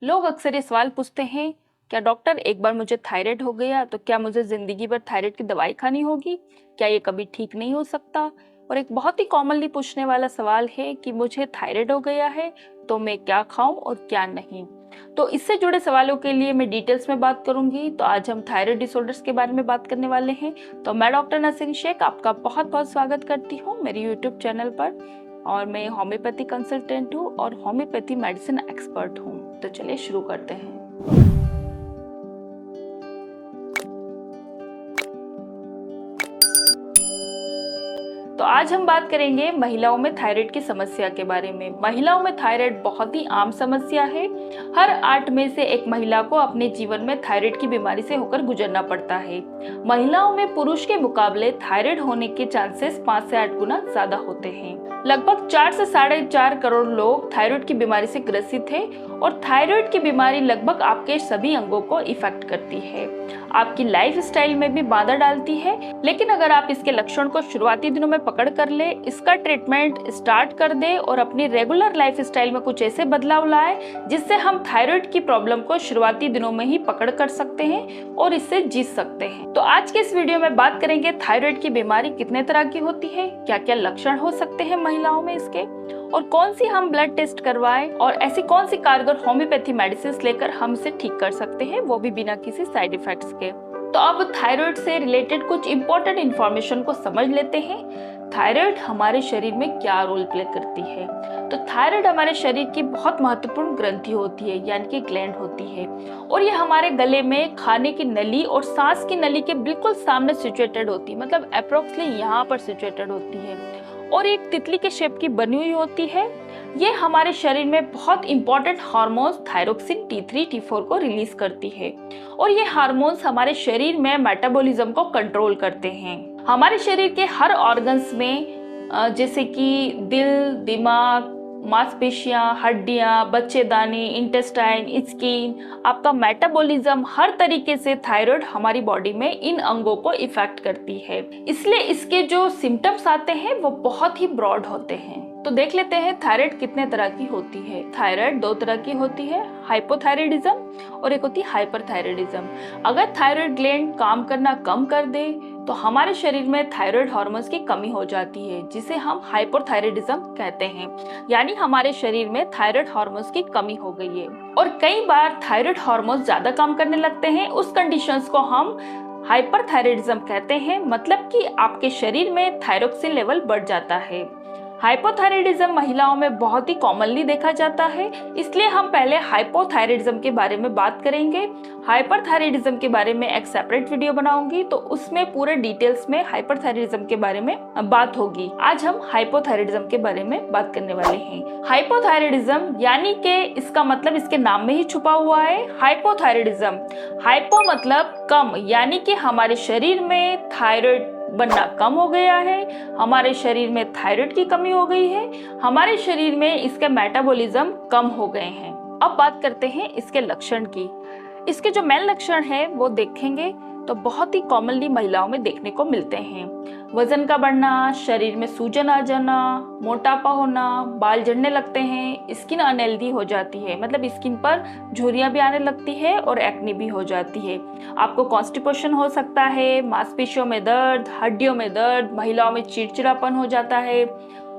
लोग अक्सर ये सवाल पूछते हैं, क्या डॉक्टर एक बार मुझे थायराइड हो गया तो क्या मुझे जिंदगी भर थायराइड की दवाई खानी होगी? क्या ये कभी ठीक नहीं हो सकता? और एक बहुत ही कॉमनली पूछने वाला सवाल है कि मुझे थायराइड हो गया है तो मैं क्या खाऊं और क्या नहीं। तो इससे जुड़े सवालों के लिए मैं डिटेल्स में बात करूंगी। तो आज हम थायराइड डिसऑर्डर्स के बारे में बात करने वाले हैं। तो मैं डॉक्टर नसीम शेख आपका बहुत बहुत स्वागत करती हूँ मेरे यूट्यूब चैनल पर। और मैं होम्योपैथी कंसल्टेंट हूँ और होम्योपैथी मेडिसिन एक्सपर्ट हूँ। तो चलिए शुरू करते हैं। तो आज हम बात करेंगे महिलाओं में थायराइड की समस्या के बारे में। महिलाओं में थायराइड बहुत ही आम समस्या है। हर 8 में से एक महिला को अपने जीवन में थायराइड की बीमारी से होकर गुजरना पड़ता है। महिलाओं में पुरुष के मुकाबले थायराइड होने के चांसेस 5 से 8 गुना ज्यादा होते हैं। लगभग 4 से 4.5 करोड़ लोग थायराइड की बीमारी से ग्रसित हैं और थायराइड की बीमारी लगभग आपके सभी अंगों को इफेक्ट करती है। आपकी लाइफ स्टाइल में भी बाधा डालती है। लेकिन अगर आप इसके लक्षण को शुरुआती दिनों में पकड़ कर ले, इसका ट्रीटमेंट स्टार्ट कर दे और अपनी रेगुलर लाइफ स्टाइल में कुछ ऐसे बदलाव लाए जिससे हम थायराइड की प्रॉब्लम को शुरुआती दिनों में ही पकड़ कर सकते हैं और इससे जीत सकते हैं। तो आज के इस वीडियो में बात करेंगे थायराइड की बीमारी कितने तरह की होती है, क्या क्या लक्षण हो सकते हैं महिलाओं में इसके, और कौन सी हम ब्लड टेस्ट करवाएं और ऐसी कौन सी कारगर होम्योपैथी मेडिसिन लेकर हम इसे ठीक कर सकते हैं, वो भी बिना किसी साइड इफेक्ट्स के। तो अब थायराइड से रिलेटेड कुछ इंपॉर्टेंट इंफॉर्मेशन को समझ लेते हैं। थायराइड हमारे शरीर में क्या रोल प्ले करती है? तो थायराइड हमारे शरीर की बहुत महत्वपूर्ण ग्रंथि होती है, यानी कि ग्लैंड होती है, और ये हमारे गले में खाने की नली और सांस की नली के बिल्कुल सामने सिचुएटेड होती है, मतलब अप्रोक्सीमेटली यहाँ पर सिचुएटेड होती है और एक तितली के शेप की बनी हुई होती है। ये हमारे शरीर में बहुत important hormones thyroxine T3 T4 को रिलीज करती है और ये हार्मोन्स हमारे शरीर में मेटाबॉलिज्म को कंट्रोल करते हैं। हमारे शरीर के हर ऑर्गन्स में जैसे कि दिल, दिमाग, मांसपेशियां, हड्डियां, बच्चेदानी, इंटेस्टाइन, स्किन, आपका मेटाबॉलिज्म, हर तरीके से थायराइड हमारी बॉडी में इन अंगों को इफेक्ट करती है। इसलिए इसके जो सिम्टम्स आते हैं वो बहुत ही ब्रॉड होते हैं। तो देख लेते हैं थायराइड कितने तरह की होती है। थायराइड 2 तरह की होती है, हाइपोथायराइडिज्म और एक होती है हाइपरथायराइडिज्म। अगर थायराइड ग्लैंड काम करना कम कर दे तो हमारे शरीर में थायराइड हार्मोन्स की कमी हो जाती है, जिसे हम हाइपोथायराइडिज्म कहते हैं, यानी हमारे शरीर में थायराइड हार्मोन्स की कमी हो गई है। और कई बार थायराइड हार्मोन्स ज्यादा काम करने लगते हैं, उस कंडीशंस को हम हाइपरथायराइडिज्म कहते हैं, मतलब कि आपके शरीर में थायरोक्सिन लेवल बढ़ जाता है। हाइपोथायराइडिज्म महिलाओं में बहुत ही कॉमनली देखा जाता है, इसलिए हम पहले हाइपोथायराइडिज्म के बारे में बात करेंगे। हाइपरथायराइडिज्म के बारे में एक सेपरेट वीडियो बनाऊंगी, तो उसमें पूरे डिटेल्स में हाइपरथायराइडिज्म के बारे में बात होगी। आज हम हाइपोथायराइडिज्म के बारे में बात करने वाले हैं। हाइपोथायराइडिज्म यानी कि इसका मतलब इसके नाम में ही छुपा हुआ है, हाइपोथायराइडिज्म। हाइपो मतलब कम, यानी कि हमारे शरीर में थायराइड बनना कम हो गया है, हमारे शरीर में थायराइड की कमी हो गई है, हमारे शरीर में इसके मेटाबॉलिज्म कम हो गए हैं। अब बात करते हैं इसके लक्षण की। इसके जो मेन लक्षण है वो देखेंगे तो बहुत ही कॉमनली महिलाओं में देखने को मिलते हैं। वजन का बढ़ना, शरीर में सूजन आ जाना, मोटापा होना, बाल झड़ने लगते हैं, स्किन अनहेल्दी हो जाती है, मतलब स्किन पर झुर्रियां भी आने लगती है और एक्ने भी हो जाती है। आपको कॉन्स्टिपेशन हो सकता है, मांसपेशियों में दर्द, हड्डियों में दर्द, महिलाओं में चिड़चिड़ापन हो जाता है,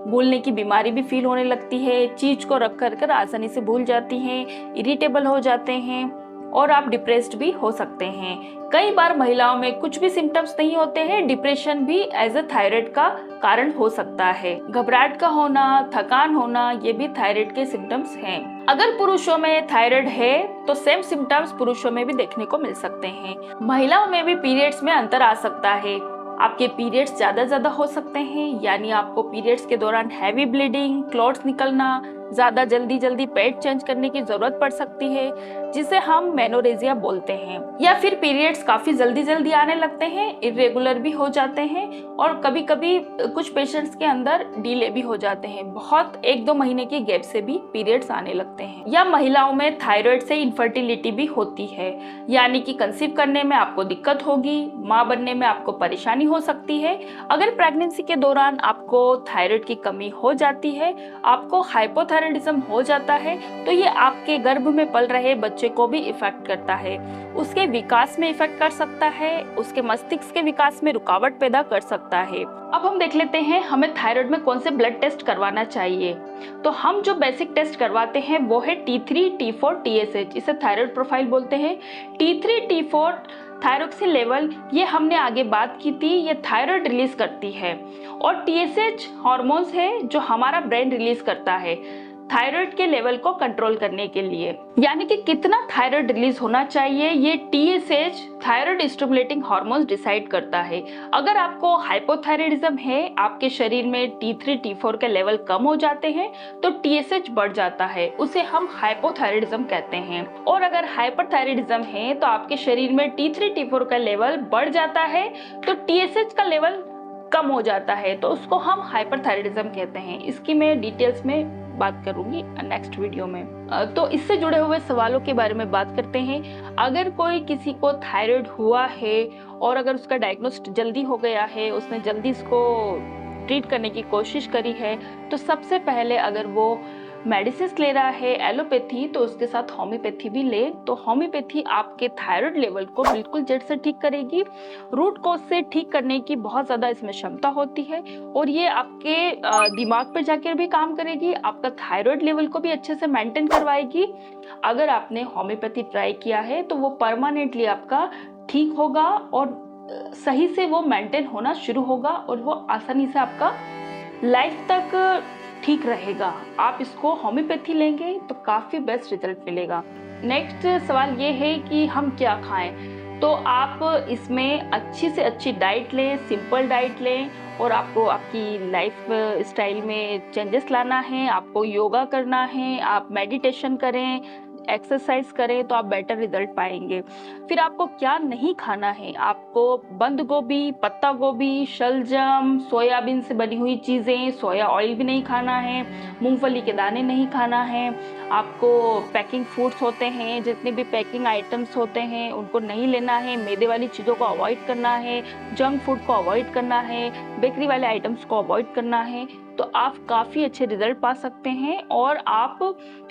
भूलने की बीमारी भी फील होने लगती है, चीज को रख कर आसानी से भूल जाती हैं, इरिटेबल हो जाते हैं और आप डिप्रेस्ड भी हो सकते हैं। कई बार महिलाओं में कुछ भी सिम्टम्स नहीं होते हैं, डिप्रेशन भी एज अ थायराइड का कारण हो सकता है। घबराहट का होना, थकान होना, ये भी थायराइड के सिम्टम्स हैं। अगर पुरुषों में थायराइड है तो सेम सिम्टम्स पुरुषों में भी देखने को मिल सकते हैं। महिलाओं में भी पीरियड्स में अंतर आ सकता है। आपके पीरियड्स ज्यादा हो सकते हैं, यानी आपको पीरियड्स के दौरान हैवी ब्लीडिंग, क्लॉट्स निकलना, ज्यादा जल्दी पैड चेंज करने की जरूरत पड़ सकती है, जिसे हम मेनोरेजिया बोलते हैं। या फिर पीरियड्स काफी जल्दी आने लगते हैं, इरेगुलर भी हो जाते हैं और कभी कभी कुछ पेशेंट्स के अंदर डिले भी हो जाते हैं, बहुत 1-2 महीने की गैप से भी पीरियड्स आने लगते हैं। या महिलाओं में थायराइड से इनफर्टिलिटी भी होती है, यानी कि कंसीव करने में आपको दिक्कत होगी, माँ बनने में आपको परेशानी हो सकती है। अगर प्रेगनेंसी के दौरान आपको थायराइड की कमी हो जाती है, आपको हाइपोथायराइडिज्म हाइपोथायराइडिज्म हो जाता है तो ये आपके गर्भ में पल रहे बच्चे को भी इफेक्ट करता है, उसके विकास में इफेक्ट कर सकता है, उसके मस्तिष्क के विकास में रुकावट पैदा कर सकता है। अब हम देख लेते हैं हमें थायराइड में कौन से ब्लड टेस्ट करवाना चाहिए। तो हम जो बेसिक टेस्ट करवाते हैं वो है T3, T4, TSH, इसे थायराइड प्रोफाइल बोलते हैं। T3, T4 थायरोक्सिन लेवल, ये हमने आगे बात की थी, ये थायराइड रिलीज करती है। और TSH हार्मोन्स है जो हमारा ब्रेन रिलीज करता है थायराइड के लेवल को कंट्रोल करने के लिए। यानी कि कितना थायराइड रिलीज होना चाहिए ये TSH thyroid stimulating hormones decide करता है। अगर आपको हाइपोथायराइडिज्म है, आपके शरीर में T3, T4 के लेवल कम हो जाते हैं तो TSH बढ़ जाता है, उसे हम हाइपोथायराइडिज्म कहते हैं। और अगर हाइपरथायराइडिज्म है तो आपके शरीर में T3, T4 का लेवल बढ़ जाता है तो TSH का लेवल कम हो जाता है, तो उसको हम हाइपरथायराइडिज्म कहते हैं। इसकी मैं डिटेल्स में बात करूंगी नेक्स्ट वीडियो में। तो इससे जुड़े हुए सवालों के बारे में बात करते हैं। अगर कोई किसी को थायराइड हुआ है और अगर उसका डायग्नोस्ट जल्दी हो गया है, उसने जल्दी इसको ट्रीट करने की कोशिश करी है, तो सबसे पहले अगर वो मेडिसिन ले रहा है एलोपैथी तो उसके साथ होम्योपैथी भी ले, तो होम्योपैथी आपके थायराइड लेवल को बिल्कुल जड़ से ठीक करेगी। रूट कॉज से ठीक करने की बहुत ज़्यादा इसमें क्षमता होती है और ये आपके दिमाग पर जाकर भी काम करेगी, आपका थायराइड लेवल को भी अच्छे से मेंटेन करवाएगी। अगर आपने होम्योपैथी ट्राई किया है तो वो परमानेंटली आपका ठीक होगा और सही से वो मेंटेन होना शुरू होगा और वो आसानी से आपका लाइफ तक ठीक रहेगा। आप इसको होम्योपैथी लेंगे तो काफ़ी बेस्ट रिजल्ट मिलेगा। नेक्स्ट सवाल ये है कि हम क्या खाएं। तो आप इसमें अच्छी से अच्छी डाइट लें, सिंपल डाइट लें और आपको आपकी लाइफ स्टाइल में चेंजेस लाना है, आपको योगा करना है, आप मेडिटेशन करें, एक्सरसाइज करें तो आप बेटर रिजल्ट पाएंगे। फिर आपको क्या नहीं खाना है, आपको बंद गोभी, पत्ता गोभी, शलजम, सोयाबीन से बनी हुई चीज़ें, सोया ऑयल भी नहीं खाना है, मूंगफली के दाने नहीं खाना है, आपको पैकिंग फूड्स होते हैं, जितने भी पैकिंग आइटम्स होते हैं उनको नहीं लेना है, मैदे वाली चीज़ों को अवॉइड करना है, जंक फूड को अवॉइड करना है, बेकरी वाले आइटम्स को अवॉइड करना है, तो आप काफ़ी अच्छे रिजल्ट पा सकते हैं और आप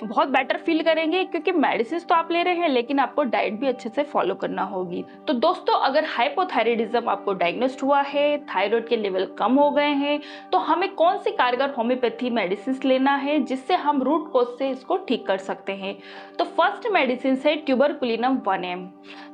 बहुत बेटर फील करेंगे क्योंकि मेडिसिन तो आप ले रहे हैं लेकिन आपको डाइट भी अच्छे से फॉलो करना होगी। तो दोस्तों, अगर हाइपोथायराइडिज्म आपको डायग्नोस्ट हुआ है, थायराइड के लेवल कम हो गए हैं, तो हमें कौन सी कारगर होम्योपैथी मेडिसिन लेना है जिससे हम रूट कॉज से इसको ठीक कर सकते हैं। तो फर्स्ट मेडिसिन है ट्यूबरकुलिनम 1M।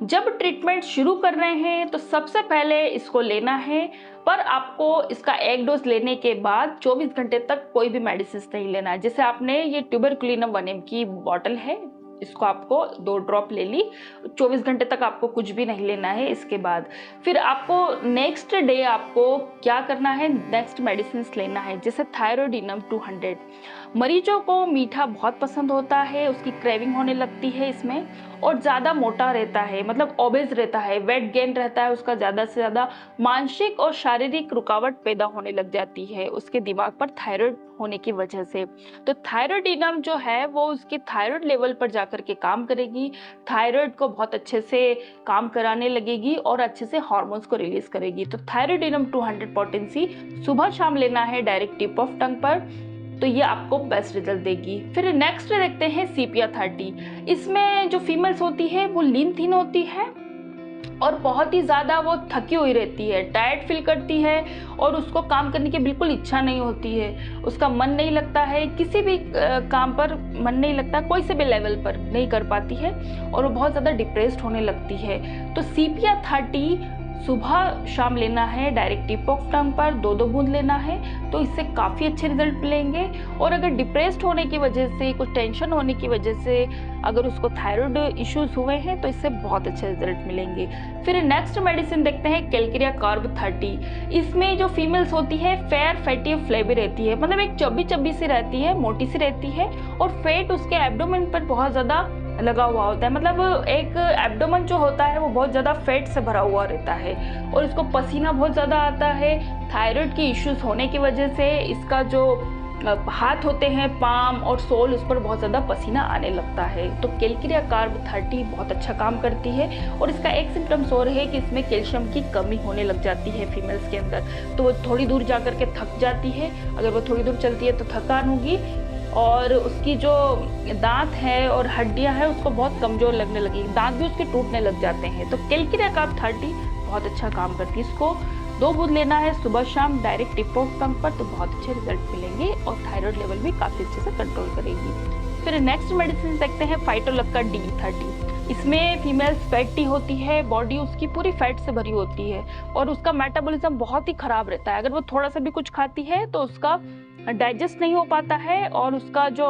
जब ट्रीटमेंट शुरू कर रहे हैं तो सबसे पहले इसको लेना है, पर आपको इसका एक डोज लेने के बाद 24 घंटे तक कोई भी मेडिसिन नहीं लेना है। जैसे आपने ये ट्यूबरकुलिनम 1M की बॉटल है, इसको आपको 2 ड्रॉप ले ली, 24 घंटे तक आपको कुछ भी नहीं लेना है। इसके बाद फिर आपको नेक्स्ट डे आपको क्या करना है, नेक्स्ट मेडिसिन लेना है, जैसे थायरोडिनम 200। मरीजों को मीठा बहुत पसंद होता है, उसकी क्रेविंग होने लगती है इसमें, और ज़्यादा मोटा रहता है, मतलब ओबेज रहता है, वेट गेन रहता है उसका, ज़्यादा से ज़्यादा मानसिक और शारीरिक रुकावट पैदा होने लग जाती है उसके दिमाग पर थायराइड होने की वजह से। तो थायरोडिनम जो है वो उसके थायराइड लेवल पर जाकर के काम करेगी, थायराइड को बहुत अच्छे से काम कराने लगेगी और अच्छे से हार्मोन्स को रिलीज करेगी। तो थायरोडिनम 200 पोटेंसी सुबह शाम लेना है डायरेक्ट टिप ऑफ टंग पर, तो ये आपको बेस्ट रिजल्ट देगी। फिर नेक्स्ट देखते हैं CPR 30। इसमें जो फीमेल्स होती है वो लीन थीन होती है और बहुत ही ज़्यादा वो थकी हुई रहती है, टायर्ड फील करती है और उसको काम करने की बिल्कुल इच्छा नहीं होती है, उसका मन नहीं लगता है, किसी भी काम पर मन नहीं लगता, कोई से भी लेवल पर नहीं कर पाती है और वो बहुत ज़्यादा डिप्रेस्ड होने लगती है। तो CPR 30 सुबह शाम लेना है डायरेक्ट टिप ऑफ टंग पर, 2-2 बूंद लेना है, तो इससे काफ़ी अच्छे रिजल्ट मिलेंगे। और अगर डिप्रेस्ड होने की वजह से, कुछ टेंशन होने की वजह से अगर उसको थायराइड इश्यूज हुए हैं तो इससे बहुत अच्छे रिजल्ट मिलेंगे। फिर नेक्स्ट मेडिसिन देखते हैं कैल्केरिया कार्ब 30। इसमें जो फीमेल्स होती है फेयर फैटी फ्लेवी रहती है, मतलब एक चब्बी चब्बी सी रहती है, मोटी सी रहती है और फैट उसके एब्डोमेन पर बहुत ज़्यादा लगा हुआ होता है, मतलब एक एब्डोमेन जो होता है वो बहुत ज़्यादा फैट से भरा हुआ रहता है और इसको पसीना बहुत ज़्यादा आता है। थायराइड की इश्यूज होने की वजह से इसका जो हाथ होते हैं, पाम और सोल, उस पर बहुत ज़्यादा पसीना आने लगता है। तो कैल्केरिया कार्ब 30 बहुत अच्छा काम करती है और इसका एक सिम्टम्स और है कि इसमें कैल्शियम की कमी होने लग जाती है फीमेल्स के अंदर, तो वो थोड़ी दूर जा कर के थक जाती है, अगर वो थोड़ी दूर चलती है तो थकान होगी और उसकी जो दांत है और हड्डियां हैं उसको बहुत कमज़ोर लगने लगी, दांत भी उसके टूटने लग जाते हैं। तो कैलकिरिया कार्ब 30 बहुत अच्छा काम करती है। इसको 2 बूंद लेना है सुबह शाम डायरेक्ट टिप ऑफ टंग पर, तो बहुत अच्छे रिजल्ट मिलेंगे और थायराइड लेवल भी काफ़ी अच्छे से कंट्रोल करेगी। फिर नेक्स्ट मेडिसिन देखते हैं फाइटोलक्का D30। इसमें फीमेल्स फैटी होती है, बॉडी उसकी पूरी फैट से भरी होती है और उसका मेटाबॉलिज्म बहुत ही ख़राब रहता है। अगर वो थोड़ा सा भी कुछ खाती है तो उसका डाइजेस्ट नहीं हो पाता है और उसका जो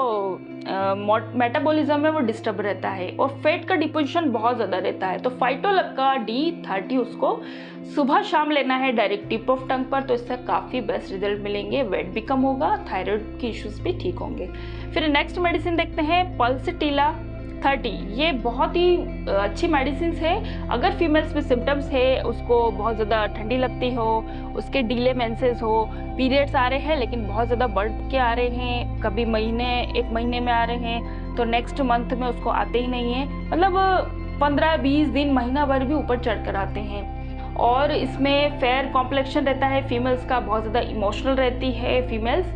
मेटाबॉलिज्म है वो डिस्टर्ब रहता है और फैट का डिपोजिशन बहुत ज़्यादा रहता है। तो फाइटोलक्का D30 उसको सुबह शाम लेना है डायरेक्ट टिप ऑफ टंग पर, तो इससे काफ़ी बेस्ट रिजल्ट मिलेंगे, वेट भी कम होगा, थायराइड की इश्यूज भी ठीक होंगे। फिर नेक्स्ट मेडिसिन देखते हैं पल्सटीला 30। ये बहुत ही अच्छी मेडिसिन है। अगर फीमेल्स में सिम्टम्स है, उसको बहुत ज़्यादा ठंडी लगती हो, उसके डिले मेंसेस हो, पीरियड्स आ रहे हैं लेकिन बहुत ज़्यादा बढ़ के आ रहे हैं, कभी एक महीने में आ रहे हैं तो नेक्स्ट मंथ में उसको आते ही नहीं है, मतलब 15-20 दिन महीना भर भी ऊपर चढ़ कर आते हैं। और इसमें फेयर कॉम्प्लेक्शन रहता है फीमेल्स का, बहुत ज़्यादा इमोशनल रहती है फीमेल्स,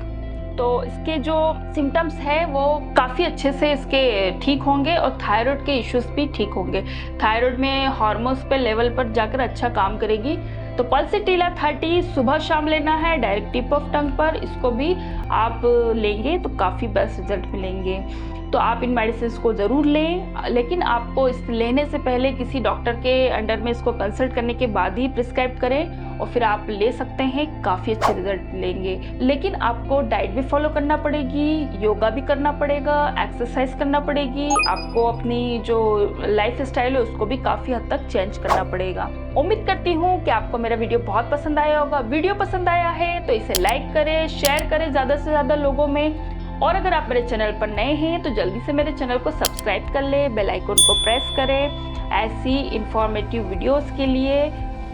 तो इसके जो सिम्टम्स है वो काफ़ी अच्छे से इसके ठीक होंगे और थायराइड के इश्यूज भी ठीक होंगे। थायराइड में हार्मोन्स पे लेवल पर जाकर अच्छा काम करेगी। तो पल्सटीला 30 सुबह शाम लेना है डायरेक्ट टिप ऑफ टंग पर, इसको भी आप लेंगे तो काफ़ी बेस्ट रिजल्ट मिलेंगे। तो आप इन मेडिसिन को ज़रूर लें, लेकिन आपको इस लेने से पहले किसी डॉक्टर के अंडर में इसको कंसल्ट करने के बाद ही प्रिस्क्राइब करें और फिर आप ले सकते हैं, काफ़ी अच्छे रिजल्ट मिलेंगे। लेकिन आपको डाइट भी फॉलो करना पड़ेगी, योगा भी करना पड़ेगा, एक्सरसाइज करना पड़ेगी, आपको अपनी जो लाइफ स्टाइल है उसको भी काफ़ी हद तक चेंज करना पड़ेगा। उम्मीद करती हूँ कि आपको मेरा वीडियो बहुत पसंद आया होगा। वीडियो पसंद आया है तो इसे लाइक करें, शेयर करें ज़्यादा से ज़्यादा लोगों में, और अगर आप मेरे चैनल पर नए हैं तो जल्दी से मेरे चैनल को सब्सक्राइब कर ले, बेल आइकन को प्रेस करें ऐसी इंफॉर्मेटिव वीडियोस के लिए।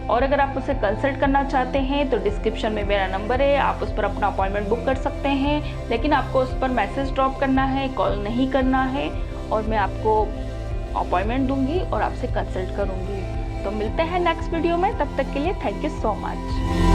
और अगर आप उसे कंसल्ट करना चाहते हैं तो डिस्क्रिप्शन में मेरा नंबर है, आप उस पर अपना अपॉइंटमेंट बुक कर सकते हैं, लेकिन आपको उस पर मैसेज ड्रॉप करना है, कॉल नहीं करना है, और मैं आपको अपॉइंटमेंट दूंगी और आपसे कंसल्ट करूंगी। तो मिलते हैं नेक्स्ट वीडियो में, तब तक के लिए थैंक यू सो मच।